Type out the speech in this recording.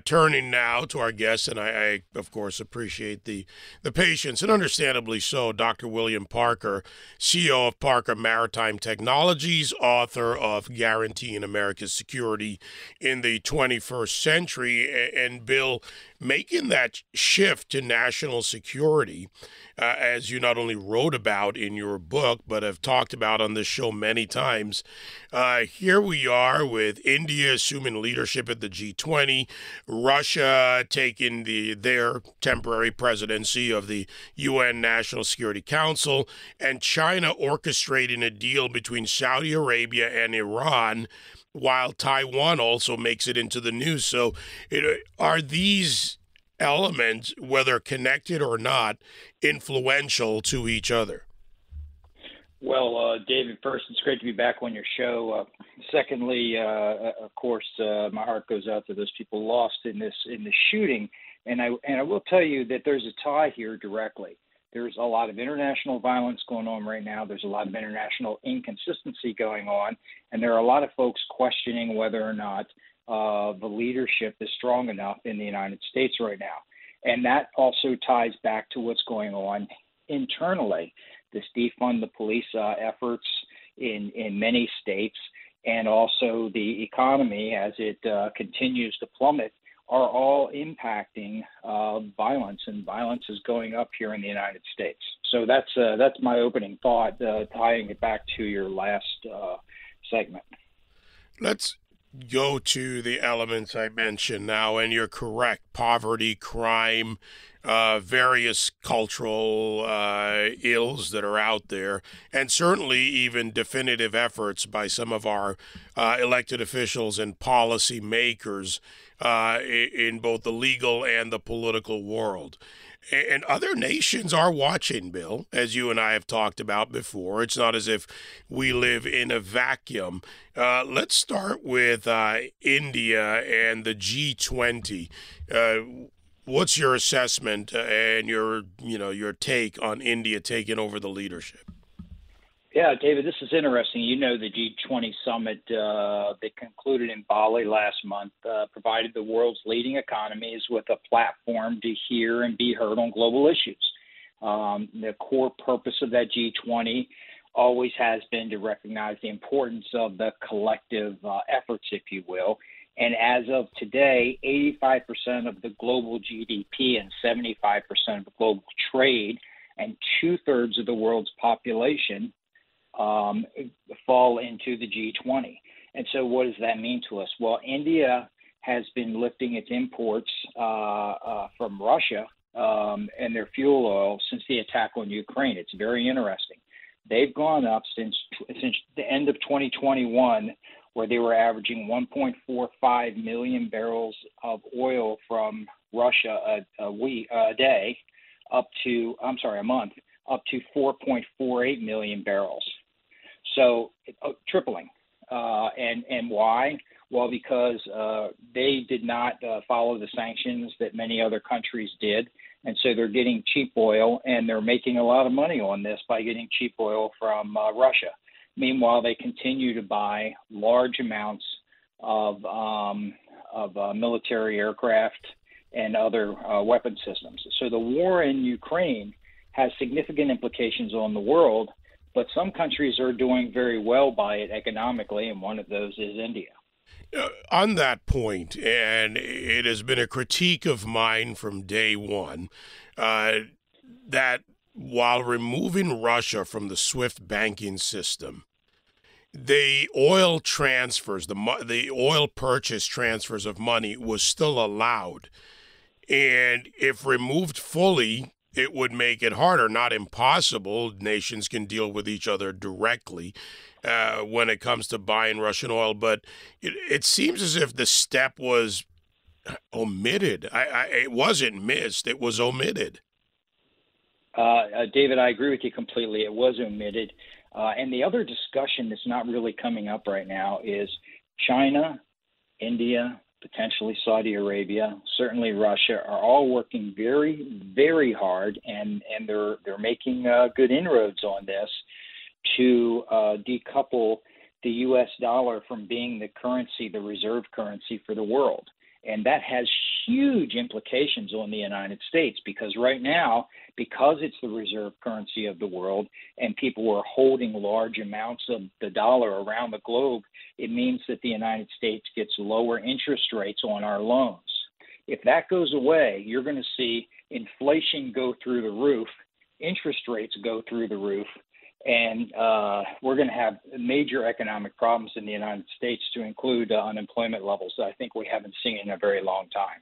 Turning now to our guest, and I of course, appreciate the patience, and understandably so, Dr. William Parker, CEO of Parker Maritime Technologies, author of Guaranteeing America's Security in the 21st Century. And Bill, making that shift to national security, as you not only wrote about in your book, but have talked about on this show many times, here we are with India assuming leadership at the G20, Russia taking their temporary presidency of the UN National Security Council, and China orchestrating a deal between Saudi Arabia and Iran, while Taiwan also makes it into the news. So are these elements, whether connected or not, influential to each other? Well, David, first, it's great to be back on your show. Secondly, of course, my heart goes out to those people lost in the shooting, and I will tell you that there's a tie here directly. There's a lot of international violence going on right now. There's a lot of international inconsistency going on, and there are a lot of folks questioning whether or not the leadership is strong enough in the United States right now. And that also ties back to what's going on internally, this defund the police efforts in many states, and also the economy as it continues to plummet, are all impacting violence, and violence is going up here in the United States. So that's my opening thought, tying it back to your last segment. Let's go to the elements I mentioned now, and you're correct. Poverty, crime, various cultural ills that are out there, and certainly even definitive efforts by some of our elected officials and policy makers in both the legal and the political world. And other nations are watching, Bill, as you and I have talked about before. It's not as if we live in a vacuum. Let's start with India and the G20. What's your assessment and your take on India taking over the leadership? Yeah, David, this is interesting. You know, the G20 summit that concluded in Bali last month provided the world's leading economies with a platform to hear and be heard on global issues. The core purpose of that G20 always has been to recognize the importance of the collective efforts, if you will. And as of today, 85% of the global GDP and 75% of the global trade and two-thirds of the world's population fall into the G20. And so what does that mean to us? Well, India has been lifting its imports from Russia and their fuel oil since the attack on Ukraine. It's very interesting. They've gone up since the end of 2021, where they were averaging 1.45 million barrels of oil from Russia a day, a month, up to 4.48 million barrels. So tripling. And why? Well, because they did not follow the sanctions that many other countries did. And so they're getting cheap oil, and they're making a lot of money on this by getting cheap oil from Russia. Meanwhile, they continue to buy large amounts of military aircraft and other weapon systems. So the war in Ukraine has significant implications on the world, but some countries are doing very well by it economically, and one of those is India. On that point, and it has been a critique of mine from day one, that while removing Russia from the SWIFT banking system, the oil transfers, the oil purchase transfers of money was still allowed. And if removed fully, it would make it harder, not impossible. Nations can deal with each other directly when it comes to buying Russian oil. But it seems as if the step was omitted. It wasn't missed. It was omitted. David, I agree with you completely. It was omitted. And the other discussion that's not really coming up right now is China, India, potentially Saudi Arabia, certainly Russia, are all working very, very hard, and they're making good inroads on this to decouple the U.S. dollar from being the currency, the reserve currency for the world. And that has huge implications on the United States, because right now, because it's the reserve currency of the world and people are holding large amounts of the dollar around the globe, it means that the United States gets lower interest rates on our loans. If that goes away, you're going to see inflation go through the roof, interest rates go through the roof, and we're going to have major economic problems in the United States, to include unemployment levels that I think we haven't seen in a very long time.